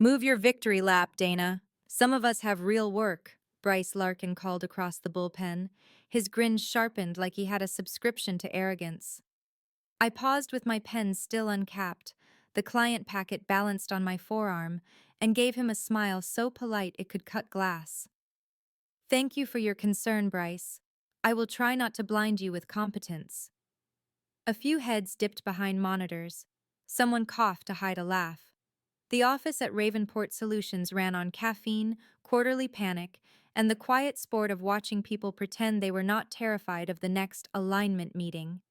Move your victory lap, Dana. Some of us have real work, Bryce Larkin called across the bullpen. His grin sharpened like he had a subscription to arrogance. I paused with my pen still uncapped, the client packet balanced on my forearm, and gave him a smile so polite it could cut glass. Thank you for your concern, Bryce. I will try not to blind you with competence. A few heads dipped behind monitors. Someone coughed to hide a laugh. The office at Ravenport Solutions ran on caffeine, quarterly panic, and the quiet sport of watching people pretend they were not terrified of the next alignment meeting.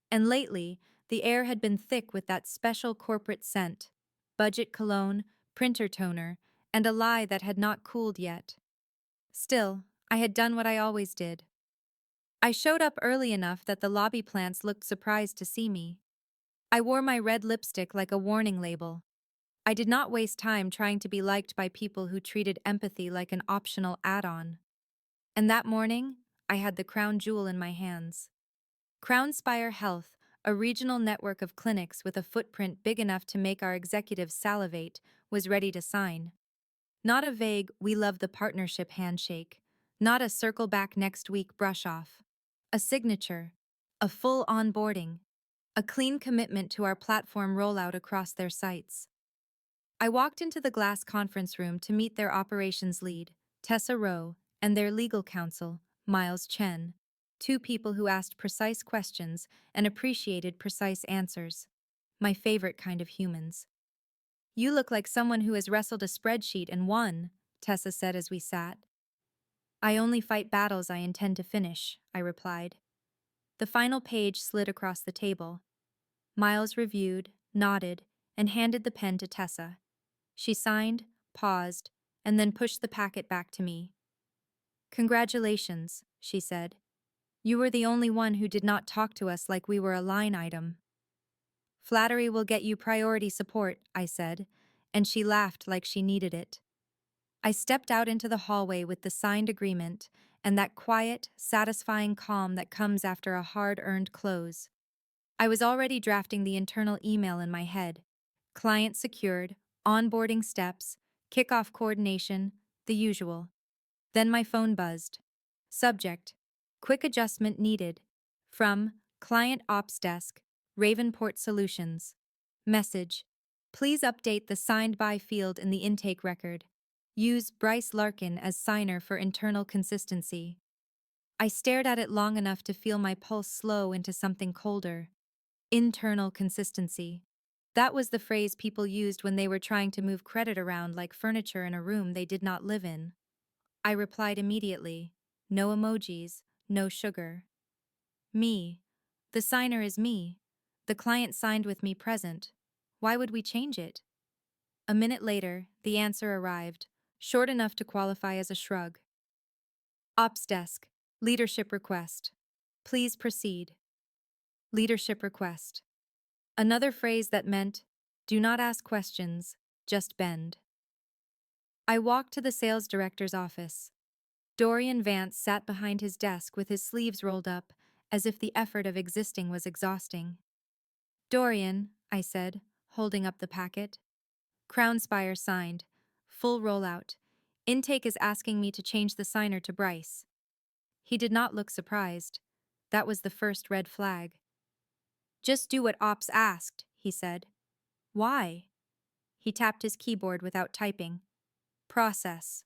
And lately, the air had been thick with that special corporate scent, budget cologne, printer toner, and a lie that had not cooled yet. Still, I had done what I always did. I showed up early enough that the lobby plants looked surprised to see me. I wore my red lipstick like a warning label. I did not waste time trying to be liked by people who treated empathy like an optional add-on. And that morning, I had the crown jewel in my hands. CrownSpire Health, a regional network of clinics with a footprint big enough to make our executives salivate, was ready to sign. Not a vague, we love the partnership handshake. Not a circle back next week brush off. A signature. A full onboarding. A clean commitment to our platform rollout across their sites. I walked into the glass conference room to meet their operations lead, Tessa Rowe, and their legal counsel, Miles Chen. Two people who asked precise questions and appreciated precise answers. My favorite kind of humans. You look like someone who has wrestled a spreadsheet and won, Tessa said as we sat. I only fight battles I intend to finish, I replied. The final page slid across the table. Miles reviewed, nodded, and handed the pen to Tessa. She signed, paused, and then pushed the packet back to me. Congratulations, she said. You were the only one who did not talk to us like we were a line item. Flattery will get you priority support, I said, and she laughed like she needed it. I stepped out into the hallway with the signed agreement and that quiet, satisfying calm that comes after a hard-earned close. I was already drafting the internal email in my head. Client secured, onboarding steps, kickoff coordination, the usual. Then my phone buzzed. Subject: quick adjustment needed. From Client Ops Desk, Ravenport Solutions. Message: please update the signed by field in the intake record. Use Bryce Larkin as signer for internal consistency. I stared at it long enough to feel my pulse slow into something colder. Internal consistency. That was the phrase people used when they were trying to move credit around like furniture in a room they did not live in. I replied immediately. No emojis, no sugar. Me. The signer is me. The client signed with me present. Why would we change it? A minute later, the answer arrived, short enough to qualify as a shrug. Ops desk. Leadership request. Please proceed. Leadership request. Another phrase that meant, do not ask questions, just bend. I walked to the sales director's office. Dorian Vance sat behind his desk with his sleeves rolled up, as if the effort of existing was exhausting. Dorian, I said, holding up the packet. CrownSpire signed. Full rollout. Intake is asking me to change the signer to Bryce. He did not look surprised. That was the first red flag. Just do what Ops asked, he said. Why? He tapped his keyboard without typing. Process.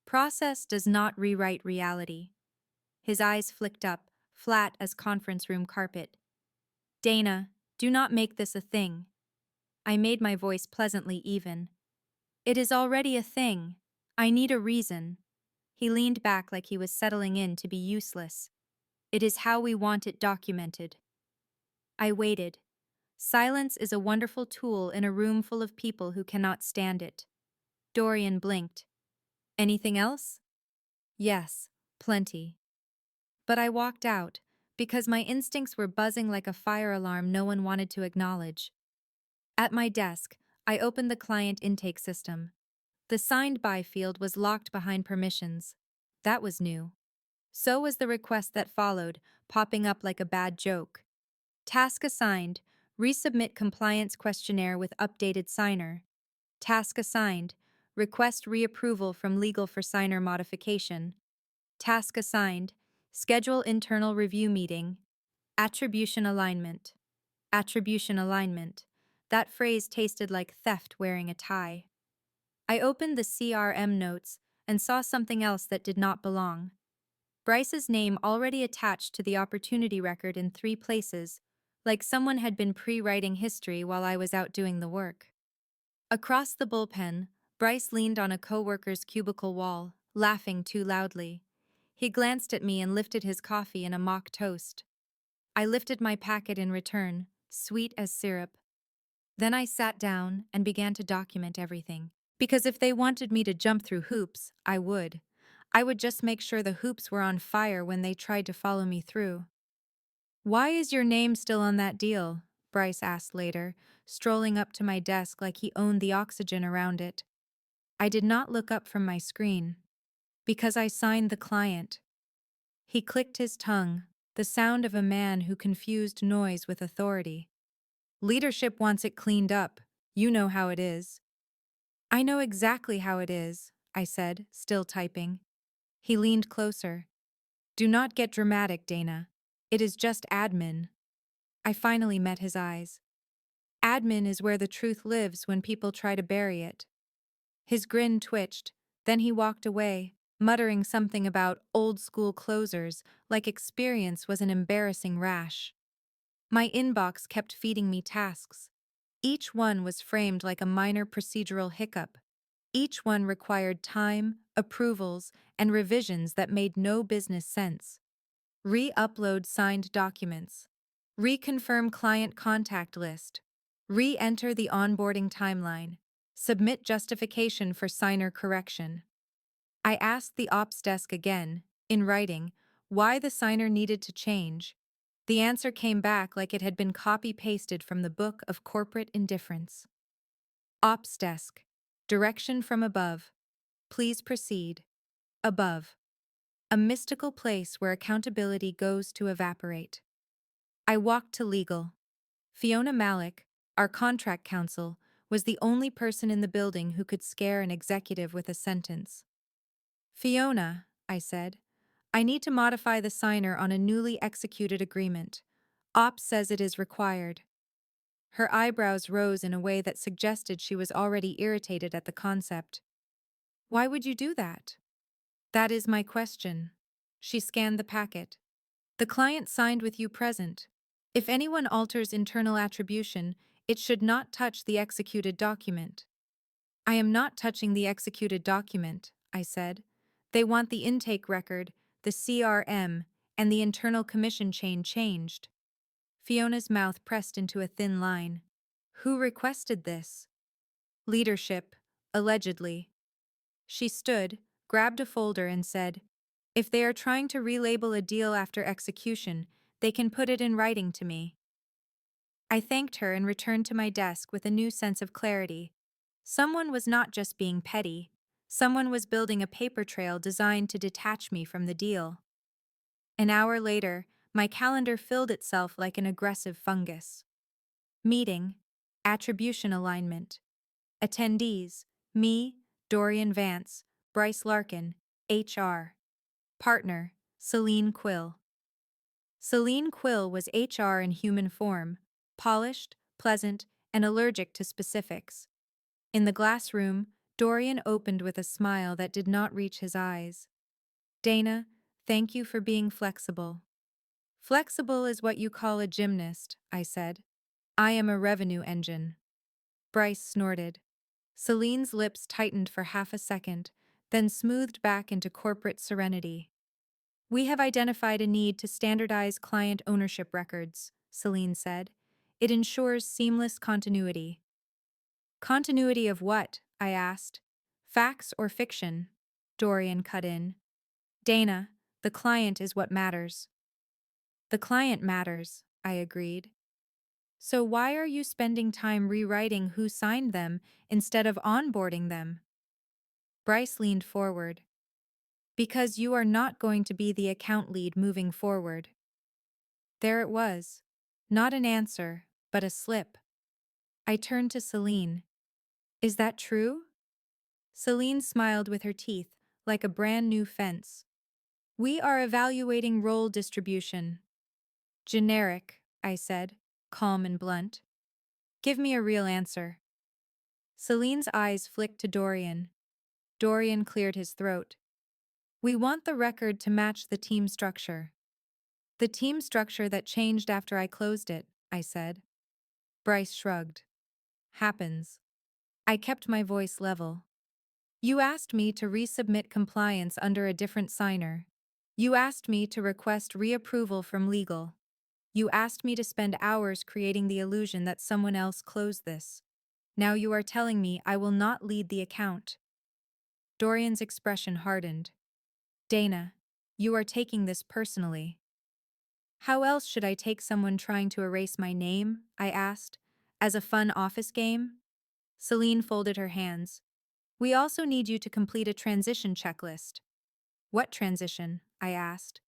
Process does not rewrite reality. His eyes flicked up, flat as conference room carpet. Dana, do not make this a thing. I made my voice pleasantly even. It is already a thing. I need a reason. He leaned back like he was settling in to be useless. It is how we want it documented. I waited. Silence is a wonderful tool in a room full of people who cannot stand it. Dorian blinked. Anything else? Yes, plenty. But I walked out, because my instincts were buzzing like a fire alarm no one wanted to acknowledge. At my desk, I opened the client intake system. The signed by field was locked behind permissions. That was new. So was the request that followed, popping up like a bad joke. Task assigned, resubmit compliance questionnaire with updated signer. Task assigned. Request reapproval from legal for signer modification. Task assigned. Schedule internal review meeting. Attribution alignment. Attribution alignment. That phrase tasted like theft wearing a tie. I opened the CRM notes and saw something else that did not belong. Bryce's name already attached to the opportunity record in 3 places, like someone had been pre-writing history while I was out doing the work. Across the bullpen, Bryce leaned on a coworker's cubicle wall, laughing too loudly. He glanced at me and lifted his coffee in a mock toast. I lifted my packet in return, sweet as syrup. Then I sat down and began to document everything. Because if they wanted me to jump through hoops, I would. I would just make sure the hoops were on fire when they tried to follow me through. "Why is your name still on that deal?" Bryce asked later, strolling up to my desk like he owned the oxygen around it. I did not look up from my screen. "Because I signed the client." He clicked his tongue, the sound of a man who confused noise with authority. "Leadership wants it cleaned up. You know how it is." "I know exactly how it is," I said, still typing. He leaned closer. "Do not get dramatic, Dana. It is just admin." I finally met his eyes. Admin is where the truth lives when people try to bury it. His grin twitched, then he walked away, muttering something about old-school closers, like experience was an embarrassing rash. My inbox kept feeding me tasks. Each one was framed like a minor procedural hiccup. Each one required time, approvals, and revisions that made no business sense. Re-upload signed documents. Reconfirm client contact list. Re-enter the onboarding timeline. Submit justification for signer correction. I asked the ops desk again, in writing, why the signer needed to change. The answer came back like it had been copy-pasted from the book of corporate indifference. Ops desk. Direction from above. Please proceed. Above. A mystical place where accountability goes to evaporate. I walked to legal. Fiona Malik, our contract counsel, was the only person in the building who could scare an executive with a sentence. "Fiona," I said, "I need to modify the signer on a newly executed agreement. Ops says it is required." Her eyebrows rose in a way that suggested she was already irritated at the concept. "Why would you do that?" "That is my question." She scanned the packet. "The client signed with you present. If anyone alters internal attribution, it should not touch the executed document." "I am not touching the executed document," I said. "They want the intake record, the CRM, and the internal commission chain changed." Fiona's mouth pressed into a thin line. "Who requested this?" "Leadership, allegedly." She stood, grabbed a folder and said, "If they are trying to relabel a deal after execution, they can put it in writing to me." I thanked her and returned to my desk with a new sense of clarity. Someone was not just being petty. Someone was building a paper trail designed to detach me from the deal. An hour later, my calendar filled itself like an aggressive fungus. Meeting. Attribution alignment. Attendees. Me, Dorian Vance, Bryce Larkin, HR. Partner. Celine Quill. Celine Quill was HR in human form, polished, pleasant, and allergic to specifics. In the glass room, Dorian opened with a smile that did not reach his eyes. "Dana, thank you for being flexible." "Flexible is what you call a gymnast," I said. "I am a revenue engine." Bryce snorted. Celine's lips tightened for half a second, then smoothed back into corporate serenity. "We have identified a need to standardize client ownership records," Celine said. "It ensures seamless continuity." "Continuity of what?" I asked. "Facts or fiction?" Dorian cut in. "Dana, the client is what matters." "The client matters," I agreed. "So why are you spending time rewriting who signed them instead of onboarding them?" Bryce leaned forward. "Because you are not going to be the account lead moving forward." There it was. Not an answer, but a slip. I turned to Celine. Is that true? Celine smiled with her teeth, like a brand new fence. We are evaluating role distribution. Generic, I said, calm and blunt. Give me a real answer. Celine's eyes flicked to Dorian. Dorian cleared his throat. We want the record to match the team structure. The team structure that changed after I closed it, I said. Bryce shrugged. Happens. I kept my voice level. You asked me to resubmit compliance under a different signer. You asked me to request reapproval from legal. You asked me to spend hours creating the illusion that someone else closed this. Now you are telling me I will not lead the account. Dorian's expression hardened. Dana, you are taking this personally. How else should I take someone trying to erase my name? I asked. As a fun office game? Celine folded her hands. We also need you to complete a transition checklist. What transition? I asked.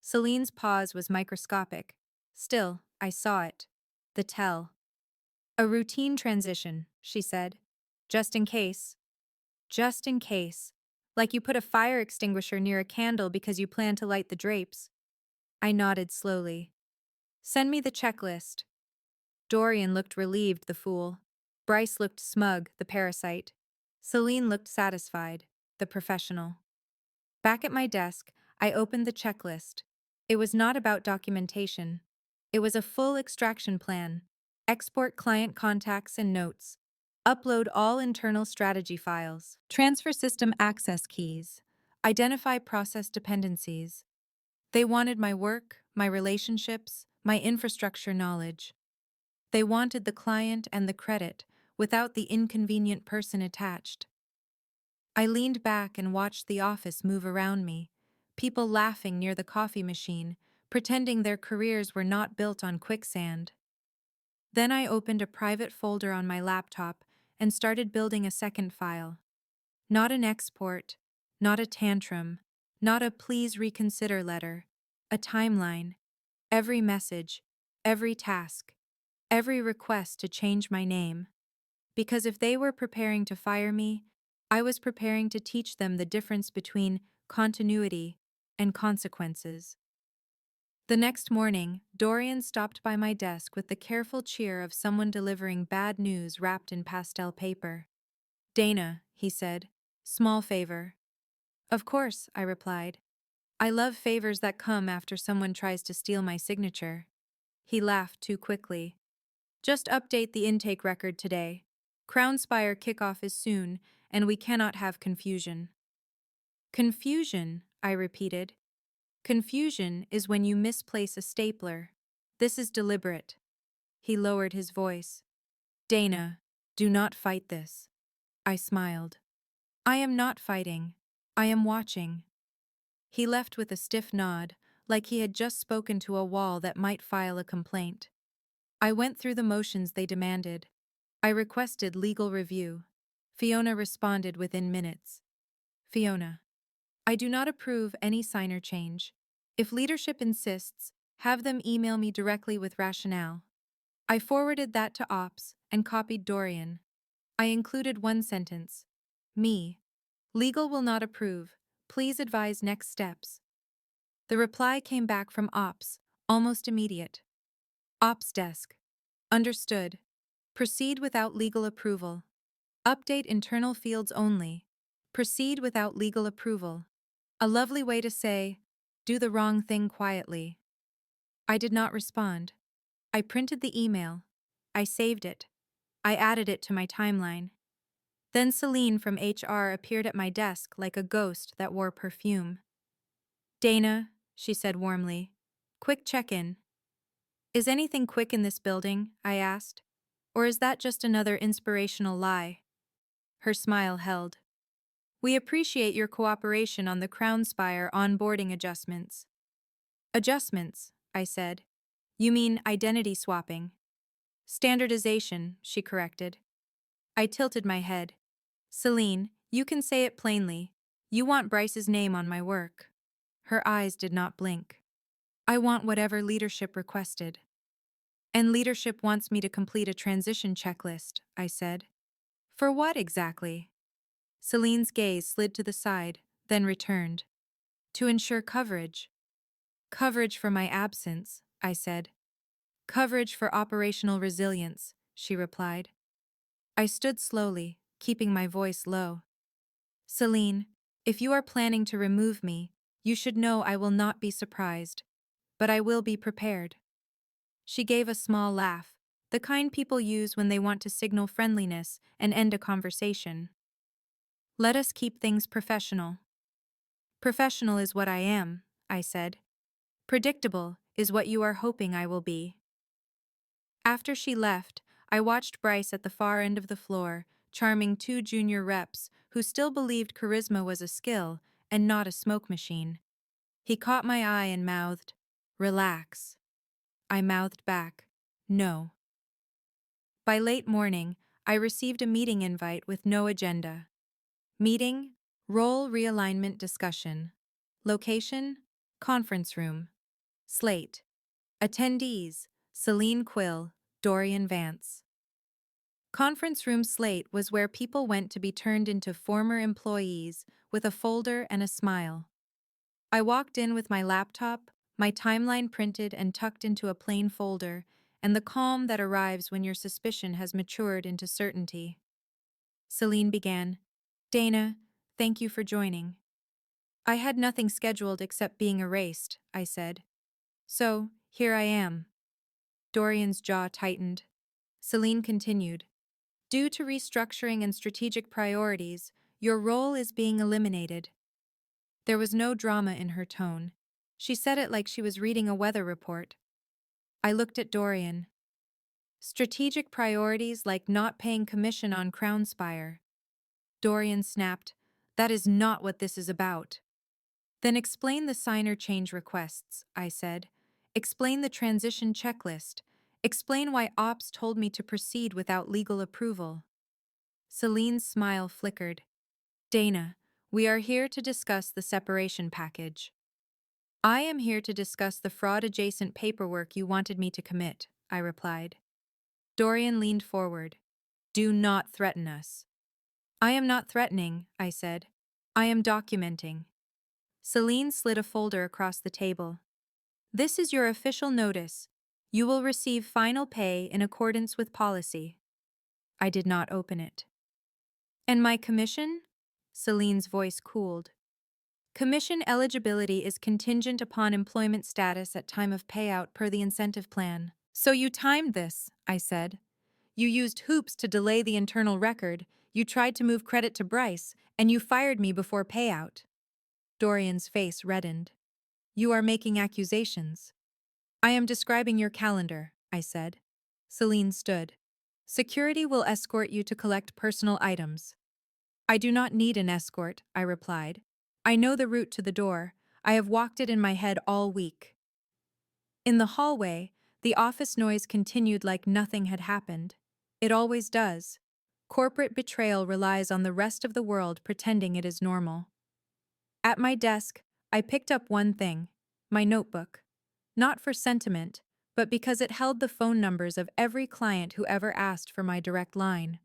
Celine's pause was microscopic. Still, I saw it. The tell. A routine transition, she said. Just in case. Just in case. Like you put a fire extinguisher near a candle because you plan to light the drapes. I nodded slowly. Send me the checklist. Dorian looked relieved, the fool. Bryce looked smug, the parasite. Celine looked satisfied, the professional. Back at my desk, I opened the checklist. It was not about documentation. It was a full extraction plan. Export client contacts and notes. Upload all internal strategy files. Transfer system access keys. Identify process dependencies. They wanted my work, my relationships, my infrastructure knowledge. They wanted the client and the credit, without the inconvenient person attached. I leaned back and watched the office move around me, people laughing near the coffee machine, pretending their careers were not built on quicksand. Then I opened a private folder on my laptop and started building a second file. Not an export, not a tantrum, not a please reconsider letter, a timeline. Every message, every task, every request to change my name. Because if they were preparing to fire me, I was preparing to teach them the difference between continuity and consequences. The next morning, Dorian stopped by my desk with the careful cheer of someone delivering bad news wrapped in pastel paper. Dana, he said, small favor. Of course, I replied. I love favors that come after someone tries to steal my signature. He laughed too quickly. Just update the intake record today. Crownspire kickoff is soon, and we cannot have confusion. Confusion, I repeated. Confusion is when you misplace a stapler. This is deliberate. He lowered his voice. Dana, do not fight this. I smiled. I am not fighting. I am watching. He left with a stiff nod, like he had just spoken to a wall that might file a complaint. I went through the motions they demanded. I requested legal review. Fiona responded within minutes. Fiona, I do not approve any signer change. If leadership insists, have them email me directly with rationale. I forwarded that to Ops and copied Dorian. I included one sentence. Me. Legal will not approve. Please advise next steps. The reply came back from Ops, almost immediate. Ops desk. Understood. Proceed without legal approval. Update internal fields only. Proceed without legal approval. A lovely way to say, do the wrong thing quietly. I did not respond. I printed the email. I saved it. I added it to my timeline. Then Celine from HR appeared at my desk like a ghost that wore perfume. Dana, she said warmly. Quick check-in. Is anything quick in this building? I asked. Or is that just another inspirational lie? Her smile held. We appreciate your cooperation on the Crownspire onboarding adjustments. Adjustments, I said. You mean identity swapping. Standardization, she corrected. I tilted my head. Celine, you can say it plainly. You want Bryce's name on my work. Her eyes did not blink. I want whatever leadership requested. And leadership wants me to complete a transition checklist, I said. For what exactly? Celine's gaze slid to the side, then returned. To ensure coverage. Coverage for my absence, I said. Coverage for operational resilience, she replied. I stood slowly, keeping my voice low. Celine, if you are planning to remove me, you should know I will not be surprised. But I will be prepared. She gave a small laugh, the kind people use when they want to signal friendliness and end a conversation. Let us keep things professional. Professional is what I am, I said. Predictable is what you are hoping I will be. After she left, I watched Bryce at the far end of the floor, charming two junior reps who still believed charisma was a skill and not a smoke machine. He caught my eye and mouthed, "Relax." I mouthed back, "No." By late morning, I received a meeting invite with no agenda. Meeting, role realignment discussion. Location, conference room. Slate. Attendees, Celine Quill, Dorian Vance. Conference room slate was where people went to be turned into former employees with a folder and a smile. I walked in with my laptop, my timeline printed and tucked into a plain folder, and the calm that arrives when your suspicion has matured into certainty. Celine began, "Dana, thank you for joining." "I had nothing scheduled except being erased," I said. "So, here I am." Dorian's jaw tightened. Celine continued, "Due to restructuring and strategic priorities, your role is being eliminated." There was no drama in her tone. She said it like she was reading a weather report. I looked at Dorian. "Strategic priorities like not paying commission on Crownspire." Dorian snapped, "That is not what this is about." "Then explain the signer change requests," I said. "Explain the transition checklist. Explain why Ops told me to proceed without legal approval." Celine's smile flickered. "Dana, we are here to discuss the separation package." "I am here to discuss the fraud-adjacent paperwork you wanted me to commit," I replied. Dorian leaned forward. "Do not threaten us." "I am not threatening," I said. "I am documenting." Celine slid a folder across the table. "This is your official notice. You will receive final pay in accordance with policy." I did not open it. "And my commission?" Celine's voice cooled. "Commission eligibility is contingent upon employment status at time of payout per the incentive plan." "So you timed this," I said. "You used hoops to delay the internal record, you tried to move credit to Bryce, and you fired me before payout." Dorian's face reddened. "You are making accusations." "I am describing your calendar," I said. Celine stood. "Security will escort you to collect personal items." "I do not need an escort," I replied. "I know the route to the door. I have walked it in my head all week." In the hallway, the office noise continued like nothing had happened. It always does. Corporate betrayal relies on the rest of the world pretending it is normal. At my desk, I picked up one thing, my notebook. Not for sentiment, but because it held the phone numbers of every client who ever asked for my direct line.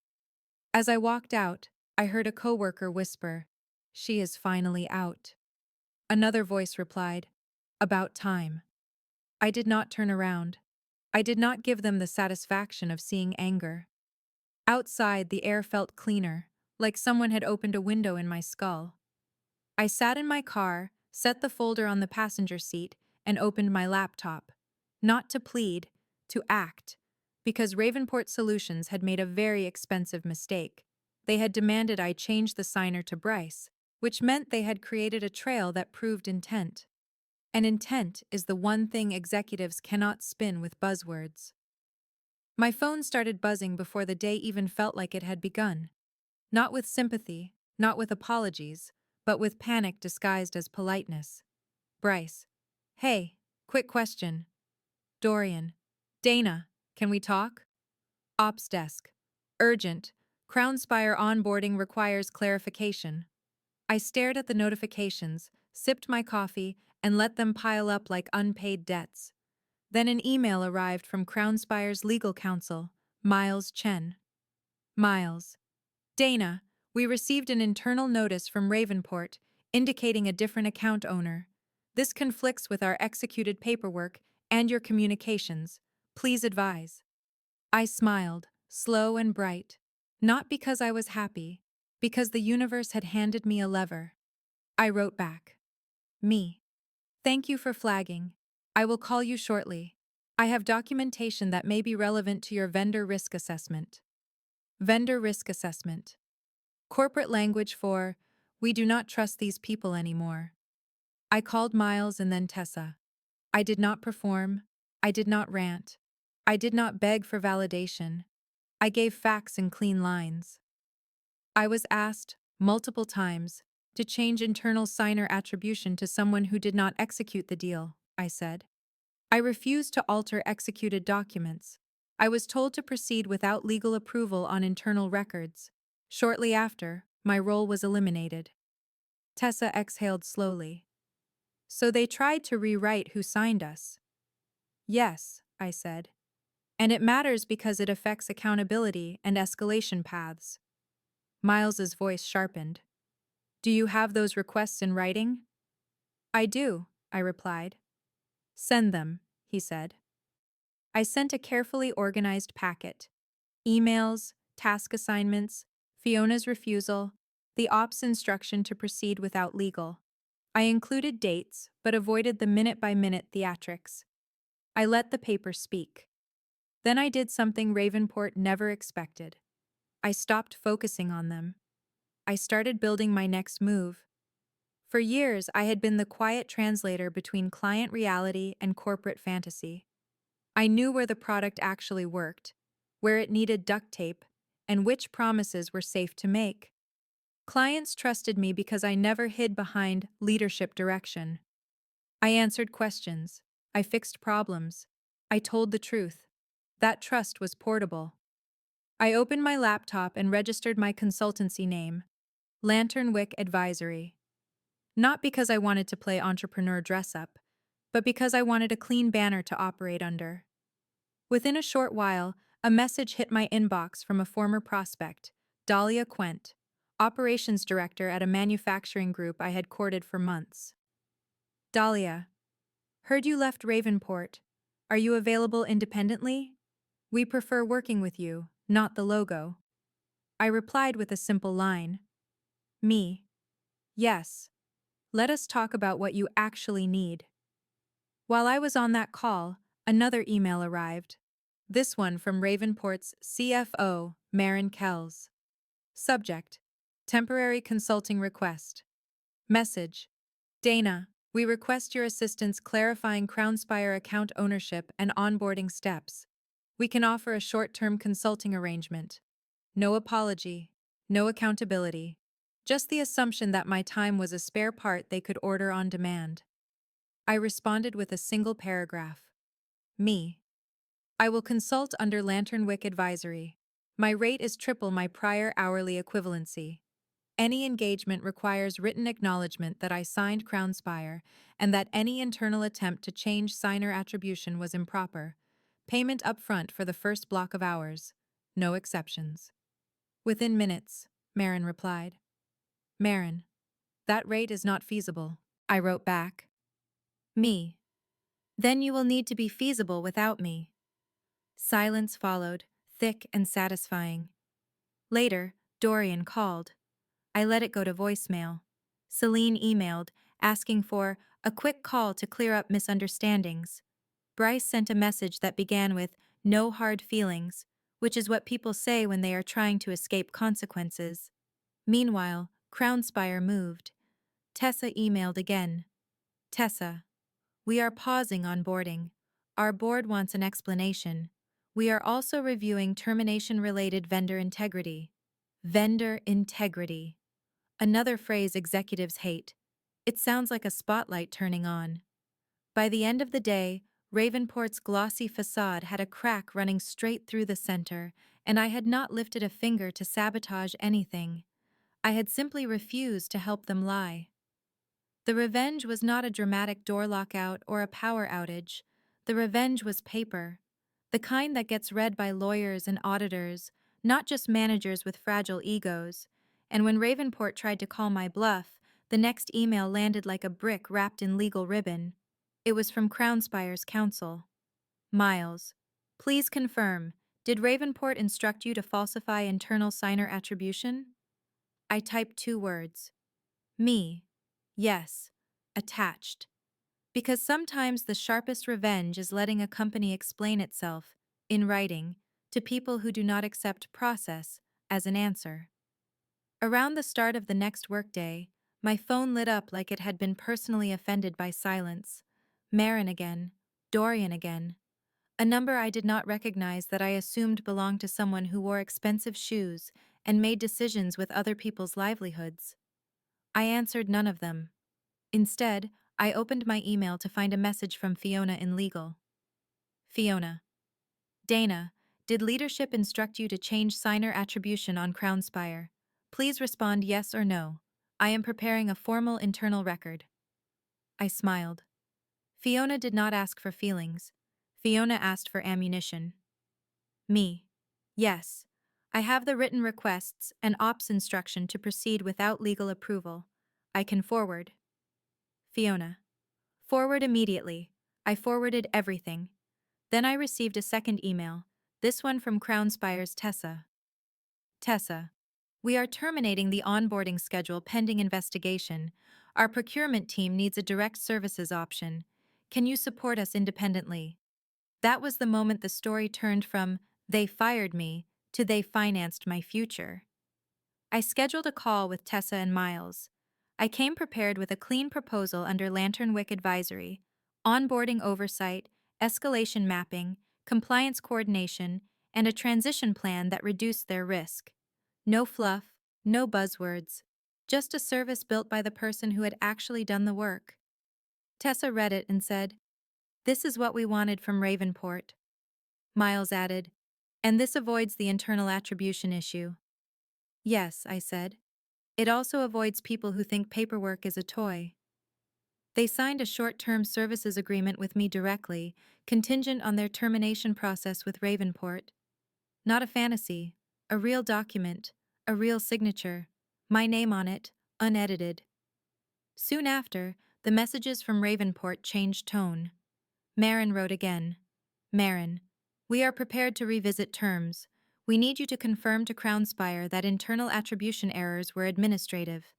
As I walked out, I heard a coworker whisper, "She is finally out." Another voice replied, "About time." I did not turn around. I did not give them the satisfaction of seeing anger. Outside, the air felt cleaner, like someone had opened a window in my skull. I sat in my car, set the folder on the passenger seat, and opened my laptop. Not to plead, to act, because Ravenport Solutions had made a very expensive mistake. They had demanded I change the signer to Bryce, which meant they had created a trail that proved intent. And intent is the one thing executives cannot spin with buzzwords. My phone started buzzing before the day even felt like it had begun. Not with sympathy, not with apologies, but with panic disguised as politeness. Bryce. "Hey, quick question." Dorian. "Dana, can we talk?" Ops desk. "Urgent. Crownspire onboarding requires clarification." I stared at the notifications, sipped my coffee, and let them pile up like unpaid debts. Then an email arrived from Crownspire's legal counsel, Miles Chen. "Miles, Dana, we received an internal notice from Ravenport indicating a different account owner. This conflicts with our executed paperwork and your communications. Please advise. I smiled, slow and bright. Not because I was happy, because the universe had handed me a lever. I wrote back. Me. Thank you for flagging. I will call you shortly. I have documentation that may be relevant to your vendor risk assessment. Vendor risk assessment. Corporate language for, we do not trust these people anymore. I called Miles and then Tessa. I did not perform. I did not rant. I did not beg for validation. I gave facts in clean lines. I was asked, multiple times, to change internal signer attribution to someone who did not execute the deal, I said. I refused to alter executed documents. I was told to proceed without legal approval on internal records. Shortly after, my role was eliminated. Tessa exhaled slowly. So they tried to rewrite who signed us. Yes, I said. And it matters because it affects accountability and escalation paths. Miles's voice sharpened. Do you have those requests in writing? I do, I replied. Send them, he said. I sent a carefully organized packet. Emails, task assignments, Fiona's refusal, the ops instruction to proceed without legal. I included dates, but avoided the minute-by-minute theatrics. I let the paper speak. Then I did something Ravenport never expected. I stopped focusing on them. I started building my next move. For years, I had been the quiet translator between client reality and corporate fantasy. I knew where the product actually worked, where it needed duct tape, and which promises were safe to make. Clients trusted me because I never hid behind leadership direction. I answered questions. I fixed problems. I told the truth. That trust was portable. I opened my laptop and registered my consultancy name, Lantern Wick Advisory. Not because I wanted to play entrepreneur dress-up, but because I wanted a clean banner to operate under. Within a short while, a message hit my inbox from a former prospect, Dahlia Quent, operations director at a manufacturing group I had courted for months. Dahlia, heard you left Ravenport. Are you available independently? We prefer working with you, not the logo. I replied with a simple line. Me. Yes. Let us talk about what you actually need. While I was on that call, another email arrived. This one from Ravenport's CFO, Maren Kells. Subject: Temporary consulting request. Message: Dana, we request your assistance clarifying CrownSpire account ownership and onboarding steps. We can offer a short-term consulting arrangement. No apology, no accountability. Just the assumption that my time was a spare part they could order on demand. I responded with a single paragraph. Me. I will consult under Lantern Wick Advisory. My rate is triple my prior hourly equivalency. Any engagement requires written acknowledgement that I signed CrownSpire and that any internal attempt to change signer attribution was improper. Payment upfront for the first block of hours. No exceptions. Within minutes, Maren replied. Maren, that rate is not feasible. I wrote back. Me. Then you will need to be feasible without me. Silence followed, thick and satisfying. Later, Dorian called. I let it go to voicemail. Celine emailed, asking for a quick call to clear up misunderstandings. Bryce sent a message that began with "no hard feelings," which is what people say when they are trying to escape consequences. Meanwhile, CrownSpire moved. Tessa emailed again. Tessa, we are pausing onboarding. Our board wants an explanation. We are also reviewing termination-related vendor integrity. Vendor integrity. Another phrase executives hate. It sounds like a spotlight turning on. By the end of the day, Ravenport's glossy facade had a crack running straight through the center, and I had not lifted a finger to sabotage anything. I had simply refused to help them lie. The revenge was not a dramatic door lockout or a power outage. The revenge was paper. The kind that gets read by lawyers and auditors, not just managers with fragile egos. And when Ravenport tried to call my bluff, the next email landed like a brick wrapped in legal ribbon. It was from Crownspire's counsel. Miles, please confirm, did Ravenport instruct you to falsify internal signer attribution? I typed 2 words. Me. Yes. Attached. Because sometimes the sharpest revenge is letting a company explain itself, in writing, to people who do not accept process as an answer. Around the start of the next workday, my phone lit up like it had been personally offended by silence. Marin again. Dorian again. A number I did not recognize that I assumed belonged to someone who wore expensive shoes and made decisions with other people's livelihoods. I answered none of them. Instead, I opened my email to find a message from Fiona in legal. Fiona. Dana, did leadership instruct you to change signer attribution on Crownspire? Please respond yes or no. I am preparing a formal internal record. I smiled. Fiona did not ask for feelings. Fiona asked for ammunition. Me. Yes. I have the written requests and ops instruction to proceed without legal approval. I can forward. Fiona. Forward immediately. I forwarded everything. Then I received a second email, this one from Crownspire's Tessa. Tessa. We are terminating the onboarding schedule pending investigation. Our procurement team needs a direct services option. Can you support us independently? That was the moment the story turned from, they fired me, to they financed my future. I scheduled a call with Tessa and Miles. I came prepared with a clean proposal under Lanternwick Advisory, onboarding oversight, escalation mapping, compliance coordination, and a transition plan that reduced their risk. No fluff, no buzzwords, just a service built by the person who had actually done the work. Tessa read it and said, "This is what we wanted from Ravenport." Miles added, "And this avoids the internal attribution issue." "Yes," I said. "It also avoids people who think paperwork is a toy." They signed a short-term services agreement with me directly, contingent on their termination process with Ravenport. Not a fantasy, a real document, a real signature, my name on it, unedited. Soon after, the messages from Ravenport changed tone. Marin wrote again. Marin, we are prepared to revisit terms. We need you to confirm to Crownspire that internal attribution errors were administrative.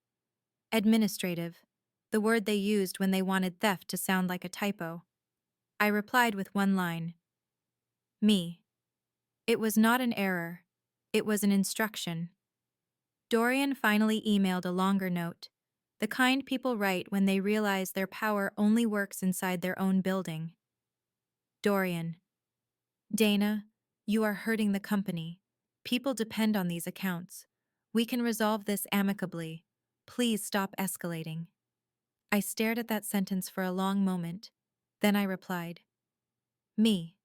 Administrative, the word they used when they wanted theft to sound like a typo. I replied with one line. Me. It was not an error. It was an instruction. Dorian finally emailed a longer note, the kind people write when they realize their power only works inside their own building. Dorian. Dana, you are hurting the company. People depend on these accounts. We can resolve this amicably. Please stop escalating. I stared at that sentence for a long moment. Then I replied. Me.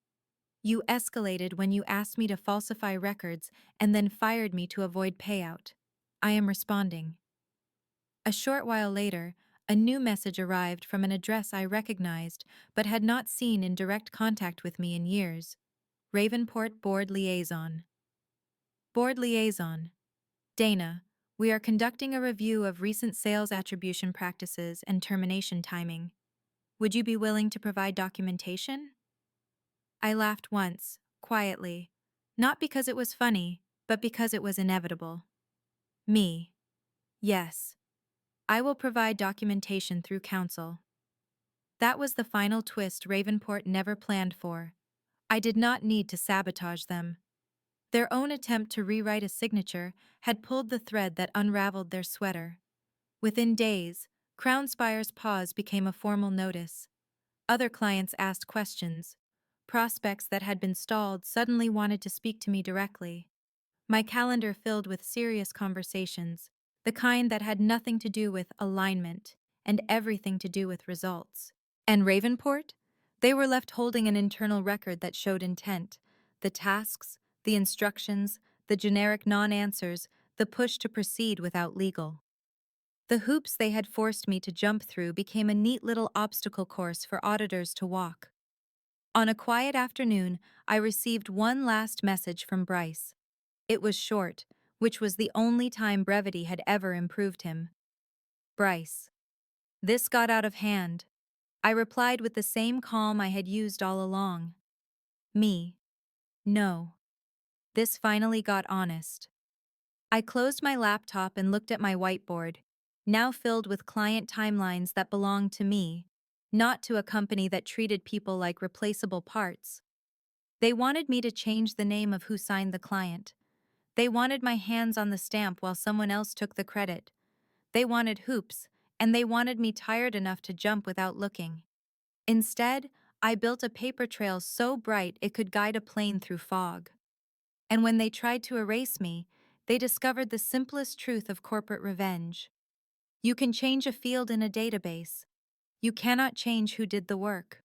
You escalated when you asked me to falsify records and then fired me to avoid payout. I am responding. A short while later, a new message arrived from an address I recognized but had not seen in direct contact with me in years. Ravenport Board Liaison. Board Liaison. Dana, we are conducting a review of recent sales attribution practices and termination timing. Would you be willing to provide documentation? I laughed once, quietly, not because it was funny, but because it was inevitable. Me. Yes. I will provide documentation through counsel. That was the final twist Ravenport never planned for. I did not need to sabotage them. Their own attempt to rewrite a signature had pulled the thread that unraveled their sweater. Within days, Crownspire's pause became a formal notice. Other clients asked questions. Prospects that had been stalled suddenly wanted to speak to me directly. My calendar filled with serious conversations, the kind that had nothing to do with alignment and everything to do with results. And Ravenport? They were left holding an internal record that showed intent, the tasks, the instructions, the generic non-answers, the push to proceed without legal. The hoops they had forced me to jump through became a neat little obstacle course for auditors to walk. On a quiet afternoon, I received one last message from Bryce. It was short, which was the only time brevity had ever improved him. Bryce. This got out of hand. I replied with the same calm I had used all along. Me. No. This finally got honest. I closed my laptop and looked at my whiteboard, now filled with client timelines that belonged to me, not to a company that treated people like replaceable parts. They wanted me to change the name of who signed the client. They wanted my hands on the stamp while someone else took the credit. They wanted hoops, and they wanted me tired enough to jump without looking. Instead, I built a paper trail so bright it could guide a plane through fog. And when they tried to erase me, they discovered the simplest truth of corporate revenge. You can change a field in a database. You cannot change who did the work.